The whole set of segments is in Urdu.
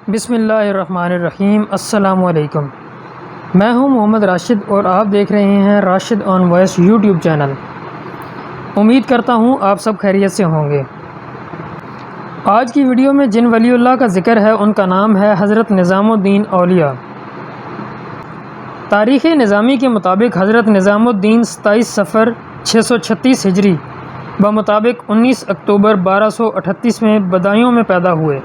بسم اللہ الرحمن الرحیم۔ السلام علیکم، میں ہوں محمد راشد اور آپ دیکھ رہے ہیں راشد آن وائس یوٹیوب چینل۔ امید کرتا ہوں آپ سب خیریت سے ہوں گے۔ آج کی ویڈیو میں جن ولی اللہ کا ذکر ہے ان کا نام ہے حضرت نظام الدین اولیاء۔ تاریخ نظامی کے مطابق حضرت نظام الدین 27 صفر 636 ہجری بمطابق 19 اکتوبر 1238 میں بدایوں میں پیدا ہوئے،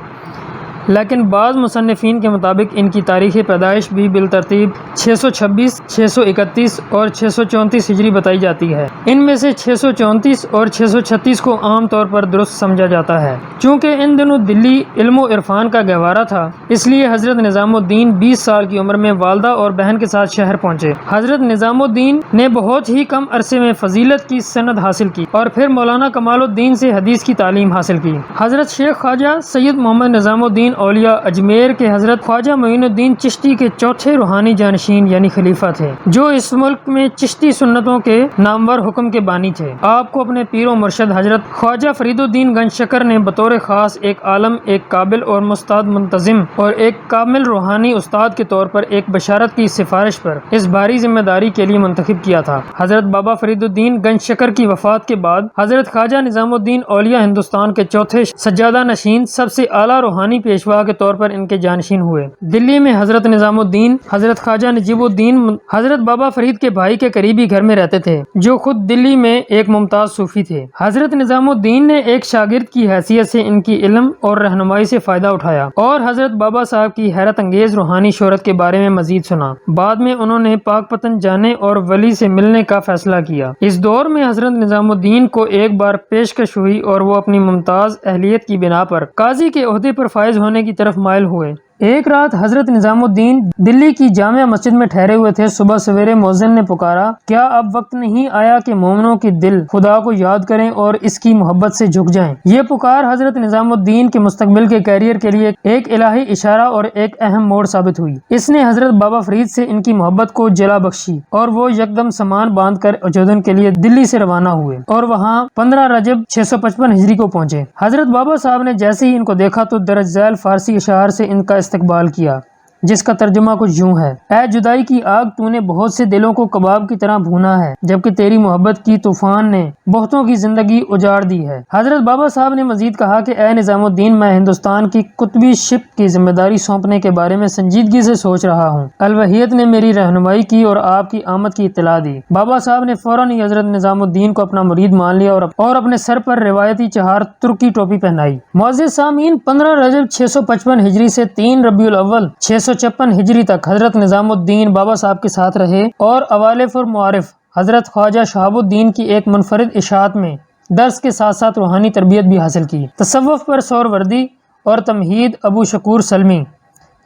لیکن بعض مصنفین کے مطابق ان کی تاریخ پیدائش بھی بالترتیب 626، 631 اور 634 ہجری بتائی جاتی ہے۔ ان میں سے 634 اور 636 کو عام طور پر درست سمجھا جاتا ہے۔ چونکہ ان دنوں دلی علم و عرفان کا گہوارہ تھا، اس لیے حضرت نظام الدین 20 سال کی عمر میں والدہ اور بہن کے ساتھ شہر پہنچے۔ حضرت نظام الدین نے بہت ہی کم عرصے میں فضیلت کی سند حاصل کی اور پھر مولانا کمال الدین سے حدیث کی تعلیم حاصل کی۔ حضرت شیخ خواجہ سید محمد نظام الدین اولیاء اجمیر کے حضرت خواجہ معین الدین چشتی کے چوتھے روحانی جانشین یعنی خلیفہ تھے، جو اس ملک میں چشتی سنتوں کے نامور حکم کے بانی تھے۔ آپ کو اپنے پیر و مرشد حضرت خواجہ فرید الدین گنج شکر نے بطور خاص ایک عالم، ایک قابل اور مستعد منتظم اور ایک کامل روحانی استاد کے طور پر ایک بشارت کی سفارش پر اس بھاری ذمہ داری کے لیے منتخب کیا تھا۔ حضرت بابا فرید الدین گنج شکر کی وفات کے بعد حضرت خواجہ نظام الدین اولیاء ہندوستان کے چوتھے سجادہ نشین، سب سے اعلیٰ روحانی پیشوا کے طور پر ان کے جانشین ہوئے۔ دلی میں حضرت نظام الدین حضرت خواجہ نجیب الدین حضرت بابا فرید کے بھائی کے قریبی گھر میں رہتے تھے، جو خود دلی میں ایک ممتاز صوفی تھے۔ حضرت نظام الدین نے ایک شاگرد کی حیثیت سے ان کی علم اور رہنمائی سے فائدہ اٹھایا اور حضرت بابا صاحب کی حیرت انگیز روحانی شہرت کے بارے میں مزید سنا۔ بعد میں انہوں نے پاک پتن جانے اور ولی سے ملنے کا فیصلہ کیا۔ اس دور میں حضرت نظام الدین کو ایک بار پیشکش ہوئی اور وہ اپنی ممتاز اہلیت کی بنا پر قاضی کے عہدے پر فائز ہونے کی طرف مائل ہوئے۔ ایک رات حضرت نظام الدین دلی کی جامع مسجد میں ٹھہرے ہوئے تھے۔ صبح سویرے مؤذن نے پکارا، کیا اب وقت نہیں آیا کہ مومنوں کے دل خدا کو یاد کریں اور اس کی محبت سے جھک جائیں؟ یہ پکار حضرت نظام الدین کے مستقبل کے کیریئر کے لیے ایک الہی اشارہ اور ایک اہم موڑ ثابت ہوئی۔ اس نے حضرت بابا فرید سے ان کی محبت کو جلا بخشی اور وہ یکدم سامان باندھ کر اجودن کے لیے دلی سے روانہ ہوئے اور وہاں 15 رجب 655 ہجری کو پہنچے۔ حضرت بابا صاحب نے جیسے ہی ان کو دیکھا تو درج ذیل فارسی اشعار سے ان کا استقبال کیا، جس کا ترجمہ کچھ یوں ہے: اے جدائی کی آگ، تو نے بہت سے دلوں کو کباب کی طرح بھونا ہے، جبکہ تیری محبت کی طوفان نے بہتوں کی زندگی اجاڑ دی ہے۔ حضرت بابا صاحب نے مزید کہا کہ اے نظام الدین، میں ہندوستان کی قطبی شپ کی ذمہ داری سونپنے کے بارے میں سنجیدگی سے سوچ رہا ہوں۔ الوحیت نے میری رہنمائی کی اور آپ کی آمد کی اطلاع دی۔ بابا صاحب نے فوراً ہی حضرت نظام الدین کو اپنا مرید مان لیا اور اپنے سر پر روایتی چہار ترکی ٹوپی پہنائی۔ معزز سامعین، 15 رجب 655 ہجری سے 3 ربیع الاول 656 ہجری تک حضرت نظام الدین بابا صاحب کے ساتھ رہے اور اوالف اور معارف حضرت خواجہ شہاب الدین کی ایک منفرد اشاعت میں درس کے ساتھ ساتھ روحانی تربیت بھی حاصل کی۔ تصوف پر سہروردی اور تمہید ابو شکور سلمی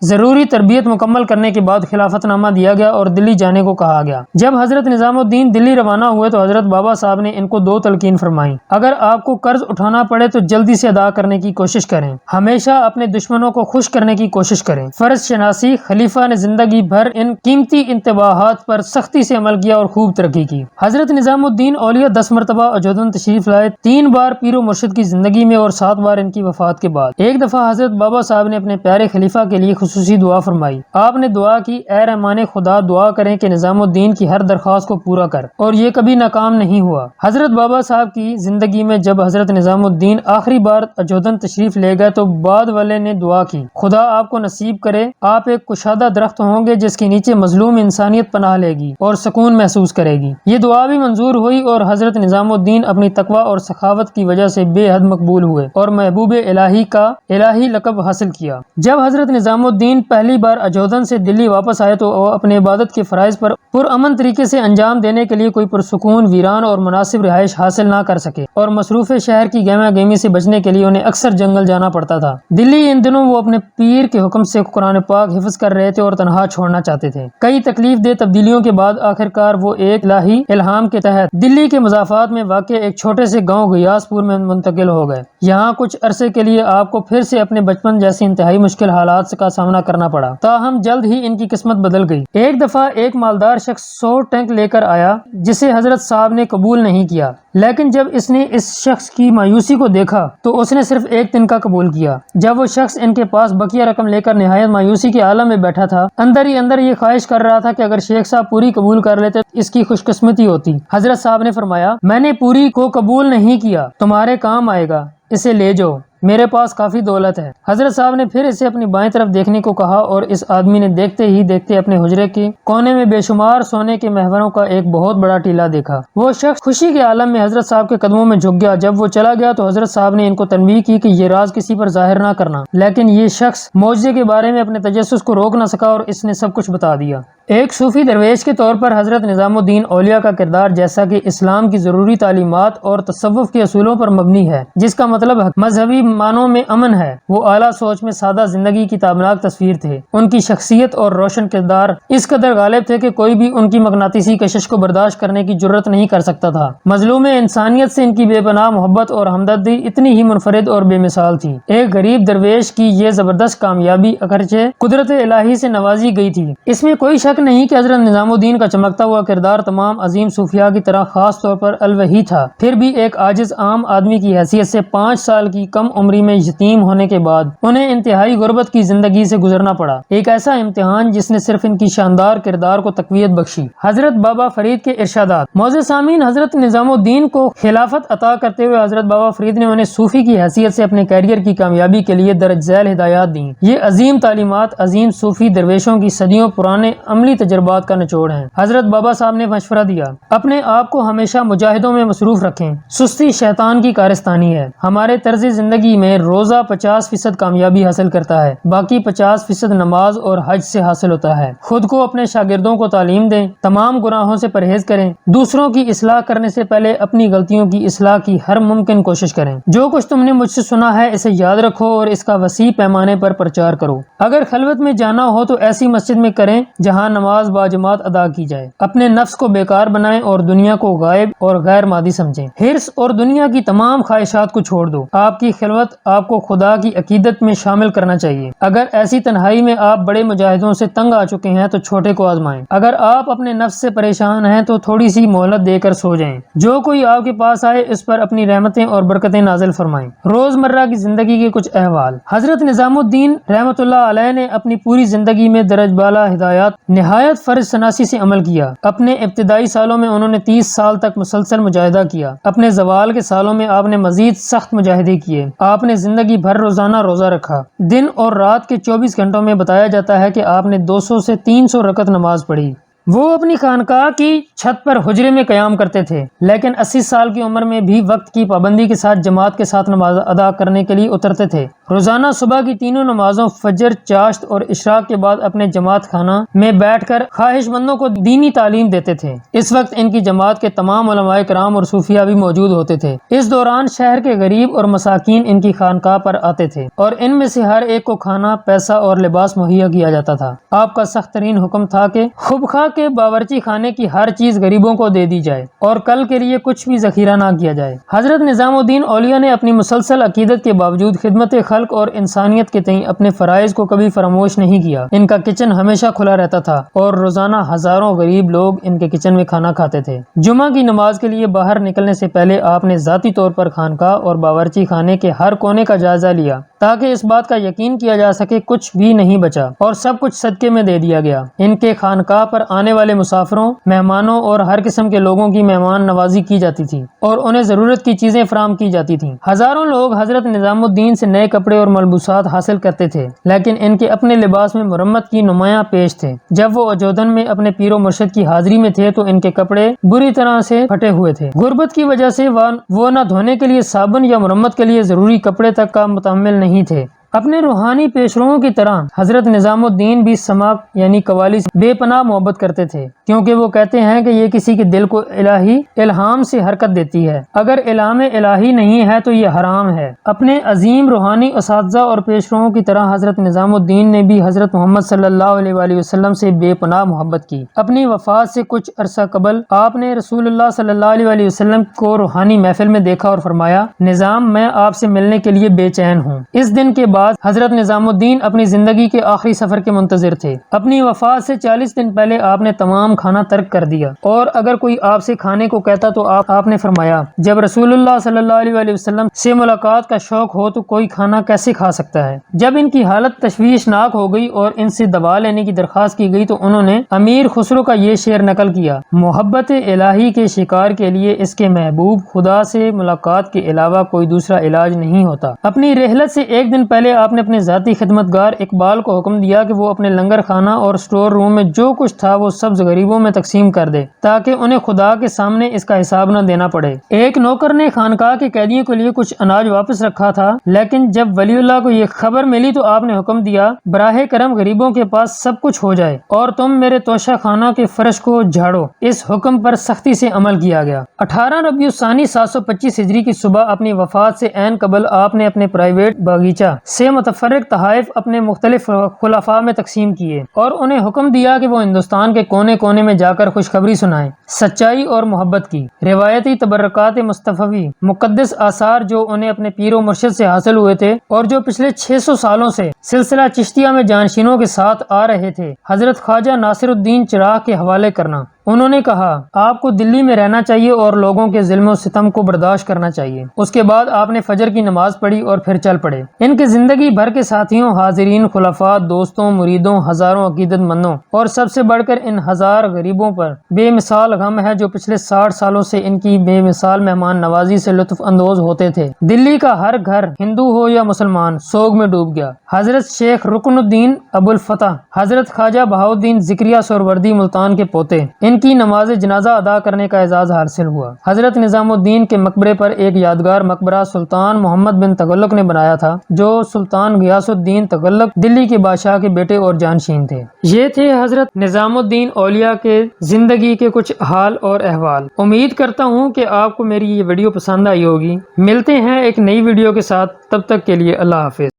ضروری تربیت مکمل کرنے کے بعد خلافت نامہ دیا گیا اور دلی جانے کو کہا گیا۔ جب حضرت نظام الدین دلی روانہ ہوئے تو حضرت بابا صاحب نے ان کو 2 تلقین فرمائیں۔ اگر آپ کو قرض اٹھانا پڑے تو جلدی سے ادا کرنے کی کوشش کریں، ہمیشہ اپنے دشمنوں کو خوش کرنے کی کوشش کریں۔ فرض شناسی: خلیفہ نے زندگی بھر ان قیمتی انتباہات پر سختی سے عمل کیا اور خوب ترقی کی۔ حضرت نظام الدین اولیاء 10 مرتبہ اجودن تشریف لائے، 3 بار پیر و مرشد کی زندگی میں اور 7 بار ان کی وفات کے بعد۔ ایک دفعہ حضرت بابا صاحب نے اپنے پیارے خلیفہ کے لیے خصوصی دعا فرمائی۔ آپ نے دعا کی، اے رحمان خدا، دعا کریں کہ نظام الدین کی ہر درخواست کو پورا کر، اور یہ کبھی ناکام نہیں ہوا۔ حضرت بابا صاحب کی زندگی میں جب حضرت نظام الدین آخری بار اجودن تشریف لے گئے تو بعد والے نے دعا کی، خدا آپ کو نصیب کرے، آپ ایک کشادہ درخت ہوں گے جس کے نیچے مظلوم انسانیت پناہ لے گی اور سکون محسوس کرے گی۔ یہ دعا بھی منظور ہوئی اور حضرت نظام الدین اپنی تقوی اور سخاوت کی وجہ سے بے حد مقبول ہوئے اور محبوب الہی کا الہی لقب حاصل کیا۔ جب حضرت نظام الدین پہلی بار اجودن سے دلی واپس آئے تو وہ اپنے عبادت کے فرائض پر پرامن طریقے سے انجام دینے کے لیے کوئی پرسکون، ویران اور مناسب رہائش حاصل نہ کر سکے اور مصروف شہر کی گہما گہمی سے بچنے کے لیے انہیں اکثر جنگل جانا پڑتا تھا۔ دلی ان دنوں وہ اپنے پیر کے حکم سے قرآن پاک حفظ کر رہے تھے اور تنہا چھوڑنا چاہتے تھے۔ کئی تکلیف دہ تبدیلیوں کے بعد آخرکار وہ ایک الہی الہام کے تحت دلی کے مضافات میں واقع ایک چھوٹے سے گاؤں غیاث پور میں منتقل ہو گئے۔ یہاں کچھ عرصے کے لیے آپ کو پھر سے اپنے بچپن جیسی انتہائی مشکل حالات کا سامنا کرنا پڑا، تاہم جلد ہی ان کی قسمت بدل گئی۔ ایک دفعہ ایک مالدار شخص 100 ٹینک لے کر آیا جسے حضرت صاحب نے قبول نہیں کیا، لیکن جب اس نے اس شخص کی مایوسی کو دیکھا تو اس نے صرف ایک تنکا قبول کیا۔ جب وہ شخص ان کے پاس بقیہ رقم لے کر نہایت مایوسی کے عالم میں بیٹھا تھا، اندر ہی اندر یہ خواہش کر رہا تھا کہ اگر شیخ صاحب پوری قبول کر لیتے تو اس کی خوش قسمتی ہوتی۔ حضرت صاحب نے فرمایا، میں نے پوری کو قبول نہیں کیا، تمہارے کام آئے گا، اسے لے جاؤ، میرے پاس کافی دولت ہے۔ حضرت صاحب نے پھر اسے اپنی بائیں طرف دیکھنے کو کہا اور اس آدمی نے دیکھتے ہی دیکھتے اپنے حجرے کے کونے میں بے شمار سونے کے محوروں کا ایک بہت بڑا ٹیلا دیکھا۔ وہ شخص خوشی کے عالم میں حضرت صاحب کے قدموں میں جھک گیا۔ جب وہ چلا گیا تو حضرت صاحب نے ان کو تنبیہ کی کہ یہ راز کسی پر ظاہر نہ کرنا، لیکن یہ شخص معجزے کے بارے میں اپنے تجسس کو روک نہ سکا اور اس نے سب کچھ بتا دیا۔ ایک صوفی درویش کے طور پر حضرت نظام الدین اولیاء کا کردار جیسا کہ اسلام کی ضروری تعلیمات اور تصوف کے اصولوں پر مبنی ہے، جس کا مطلب مذہبی معنوں میں امن ہے، وہ اعلیٰ سوچ میں سادہ زندگی کی تابناک تصویر تھے۔ ان کی شخصیت اور روشن کردار اس قدر غالب تھے کہ کوئی بھی ان کی مغناطیسی کشش کو برداشت کرنے کی جرت نہیں کر سکتا تھا۔ مظلوم انسانیت سے ان کی بے پناہ محبت اور ہمدردی اتنی ہی منفرد اور بے مثال تھی۔ ایک غریب درویش کی یہ زبردست کامیابی اگرچہ قدرت الہی سے نوازی گئی تھی، اس میں کوئی شک نہیں کہ حضرت نظام الدین کا چمکتا ہوا کردار تمام عظیم صوفیاء کی طرح خاص طور پر الوحی تھا۔ پھر بھی ایک عاجز عام آدمی کی حیثیت سے 5 سال کی کم عمری میں یتیم ہونے کے بعد انہیں انتہائی غربت کی زندگی سے گزرنا پڑا، ایک ایسا امتحان جس نے صرف ان کی شاندار کردار کو تقویت بخشی۔ حضرت بابا فرید کے ارشادات۔ معزز سامعین، حضرت نظام الدین کو خلافت عطا کرتے ہوئے حضرت بابا فرید نے انہیں صوفی کی حیثیت سے اپنے کیریئر کی کامیابی کے لیے درج ذیل ہدایات دیں۔ یہ عظیم تعلیمات عظیم صوفی درویشوں کی صدیوں پرانے عملی تجربات کا نچوڑ ہیں۔ حضرت بابا صاحب نے مشورہ دیا، اپنے آپ کو ہمیشہ مجاہدوں میں مصروف رکھیں، سستی شیطان کی کارستانی ہے۔ ہمارے طرز زندگی میں روزہ 50% کامیابی حاصل کرتا ہے، باقی 50% نماز اور حج سے حاصل ہوتا ہے۔ خود کو اپنے شاگردوں کو تعلیم دیں، تمام گناہوں سے پرہیز کریں، دوسروں کی اصلاح کرنے سے پہلے اپنی غلطیوں کی اصلاح کی ہر ممکن کوشش کریں۔ جو کچھ تم نے مجھ سے سنا ہے اسے یاد رکھو اور اس کا وسیع پیمانے پر پرچار کرو۔ اگر خلوت میں جانا ہو تو ایسی مسجد میں کریں جہاں نماز باجماعت ادا کی جائے۔ اپنے نفس کو بیکار بنائیں اور دنیا کو غائب اور غیر مادی سمجھیں۔ حرص اور دنیا کی تمام خواہشات کو چھوڑ دو۔ آپ کی خلوت آپ کو خدا کی عقیدت میں شامل کرنا چاہیے۔ اگر ایسی تنہائی میں آپ بڑے مجاہدوں سے تنگ آ چکے ہیں تو چھوٹے کو آزمائیں۔ اگر آپ اپنے نفس سے پریشان ہیں تو تھوڑی سی مہلت دے کر سو جائیں۔ جو کوئی آپ کے پاس آئے اس پر اپنی رحمتیں اور برکتیں نازل فرمائیں۔ روزمرہ کی زندگی کے کچھ احوال۔ حضرت نظام الدین رحمۃ اللہ علیہ نے اپنی پوری زندگی میں درج بالا ہدایات نہایت فرض شناسی سے عمل کیا۔ اپنے ابتدائی سالوں میں انہوں نے 30 سال تک مسلسل مجاہدہ کیا۔ اپنے زوال کے سالوں میں آپ نے مزید سخت مجاہدے کیے۔ آپ نے زندگی بھر روزانہ روزہ رکھا۔ دن اور رات کے 24 گھنٹوں میں بتایا جاتا ہے کہ آپ نے 200 سے 300 رکعت نماز پڑھی۔ وہ اپنی خانقاہ کی چھت پر حجرے میں قیام کرتے تھے، لیکن 80 سال کی عمر میں بھی وقت کی پابندی کے ساتھ جماعت کے ساتھ نماز ادا کرنے کے لیے اترتے تھے۔ روزانہ صبح کی تینوں نمازوں فجر، چاشت اور اشراق کے بعد اپنے جماعت خانہ میں بیٹھ کر خواہش مندوں کو دینی تعلیم دیتے تھے۔ اس وقت ان کی جماعت کے تمام علماء کرام اور صوفیاء بھی موجود ہوتے تھے۔ اس دوران شہر کے غریب اور مساکین ان کی خانقاہ پر آتے تھے اور ان میں سے ہر ایک کو کھانا، پیسہ اور لباس مہیا کیا جاتا تھا۔ آپ کا سخت ترین حکم تھا کہ خوبخواہ کے باورچی خانے کی ہر چیز غریبوں کو دے دی جائے اور کل کے لیے کچھ بھی ذخیرہ نہ کیا جائے۔ حضرت نظام الدین اولیاء نے اپنی مسلسل عقیدت کے باوجود خدمت خلق اور انسانیت کے تئیں اپنے فرائض کو کبھی فراموش نہیں کیا۔ ان کا کچن ہمیشہ کھلا رہتا تھا اور روزانہ ہزاروں غریب لوگ ان کے کچن میں کھانا کھاتے تھے۔ جمعہ کی نماز کے لیے باہر نکلنے سے پہلے آپ نے ذاتی طور پر خانقاہ اور باورچی خانے کے ہر کونے کا جائزہ لیا تاکہ اس بات کا یقین کیا جا سکے کچھ بھی نہیں بچا اور سب کچھ صدقے میں دے دیا گیا۔ ان کے خانقاہ پر آنے والے مسافروں، مہمانوں اور ہر قسم کے لوگوں کی مہمان نوازی کی جاتی تھی اور انہیں ضرورت کی چیزیں فراہم کی جاتی تھیں۔ ہزاروں لوگ حضرت نظام الدین سے نئے کپڑے اور ملبوسات حاصل کرتے تھے، لیکن ان کے اپنے لباس میں مرمت کی نمایاں پیش تھے۔ جب وہ اجودن میں اپنے پیر و مرشد کی حاضری میں تھے تو ان کے کپڑے بری طرح سے پھٹے ہوئے تھے۔ غربت کی وجہ سے وہ نہ دھونے کے لیے صابن یا مرمت کے لیے ضروری کپڑے تک کا متحمل نہیں تھے۔ اپنے روحانی پیشروؤں کی طرح حضرت نظام الدین بھی سماع یعنی قوالی سے بے پناہ محبت کرتے تھے، کیونکہ وہ کہتے ہیں کہ یہ کسی کے دل کو الہی الہام سے حرکت دیتی ہے، اگر الہام الہی نہیں ہے تو یہ حرام ہے۔ اپنے عظیم روحانی اساتذہ اور پیشروؤں کی طرح حضرت نظام الدین نے بھی حضرت محمد صلی اللہ علیہ وآلہ وسلم سے بے پناہ محبت کی۔ اپنی وفات سے کچھ عرصہ قبل آپ نے رسول اللہ صلی اللہ علیہ وآلہ وسلم کو روحانی محفل میں دیکھا اور فرمایا، نظام میں آپ سے ملنے کے لیے بے چین ہوں۔ اس دن کے بعد حضرت نظام الدین اپنی زندگی کے آخری سفر کے منتظر تھے۔ اپنی وفات سے 40 دن پہلے آپ نے تمام کھانا ترک کر دیا، اور اگر کوئی آپ سے کھانے کو کہتا تو آپ نے فرمایا، جب رسول اللہ صلی اللہ علیہ وآلہ وسلم سے ملاقات کا شوق ہو تو کوئی کھانا کیسے کھا سکتا ہے؟ جب ان کی حالت تشویشناک ہو گئی اور ان سے دوا لینے کی درخواست کی گئی تو انہوں نے امیر خسرو کا یہ شعر نقل کیا، محبت الہی کے شکار کے لیے اس کے محبوب خدا سے ملاقات کے علاوہ کوئی دوسرا علاج نہیں ہوتا۔ اپنی رحلت سے ایک دن پہلے آپ نے اپنے ذاتی خدمتگار اقبال کو حکم دیا کہ وہ اپنے لنگر خانہ اور سٹور روم میں جو کچھ تھا وہ سب غریبوں میں تقسیم کر دے تاکہ انہیں خدا کے سامنے اس کا حساب نہ دینا پڑے۔ ایک نوکر نے خانقاہ کے قیدیوں کے لیے کچھ اناج واپس رکھا تھا، لیکن جب ولی اللہ کو یہ خبر ملی تو آپ نے حکم دیا، براہ کرم غریبوں کے پاس سب کچھ ہو جائے اور تم میرے توشہ خانہ کے فرش کو جھاڑو۔ اس حکم پر سختی سے عمل کیا گیا۔ 18 ربیع الثانی 725 ہجری کی صبح اپنی وفات سے عین قبل آپ نے اپنے پرائیویٹ باغیچہ سے متفرق تحائف اپنے مختلف خلفاء میں تقسیم کیے اور انہیں حکم دیا کہ وہ ہندوستان کے کونے کونے میں جا کر خوشخبری سنائیں، سچائی اور محبت کی۔ روایتی تبرکات مصطفی، مقدس آثار جو انہیں اپنے پیر و مرشد سے حاصل ہوئے تھے اور جو پچھلے 600 سالوں سے سلسلہ چشتیہ میں جانشینوں کے ساتھ آ رہے تھے، حضرت خواجہ ناصر الدین چراغ کے حوالے کرنا۔ انہوں نے کہا، آپ کو دلی میں رہنا چاہیے اور لوگوں کے ظلم و ستم کو برداشت کرنا چاہیے۔ اس کے بعد آپ نے فجر کی نماز پڑھی اور پھر چل پڑے۔ ان کے زندگی بھر کے ساتھیوں، حاضرین، خلفاء، دوستوں، مریدوں، ہزاروں عقیدت مندوں اور سب سے بڑھ کر ان ہزار غریبوں پر بے مثال غم ہے جو پچھلے 60 سالوں سے ان کی بے مثال مہمان نوازی سے لطف اندوز ہوتے تھے۔ دلی کا ہر گھر، ہندو ہو یا مسلمان، سوگ میں ڈوب گیا۔ حضرت شیخ رکن الدین ابو الفتح، حضرت خواجہ بہاؤالدین ذکریہ سہروردی ملتان کے پوتے، ان کی نماز جنازہ ادا کرنے کا اعزاز حاصل ہوا۔ حضرت نظام الدین کے مقبرے پر ایک یادگار مقبرہ سلطان محمد بن تغلق نے بنایا تھا، جو سلطان غیاث الدین تغلق دلی کے بادشاہ کے بیٹے اور جانشین تھے۔ یہ تھے حضرت نظام الدین اولیاء کے زندگی کے کچھ حال اور احوال۔ امید کرتا ہوں کہ آپ کو میری یہ ویڈیو پسند آئی ہوگی۔ ملتے ہیں ایک نئی ویڈیو کے ساتھ، تب تک کے لیے اللہ حافظ۔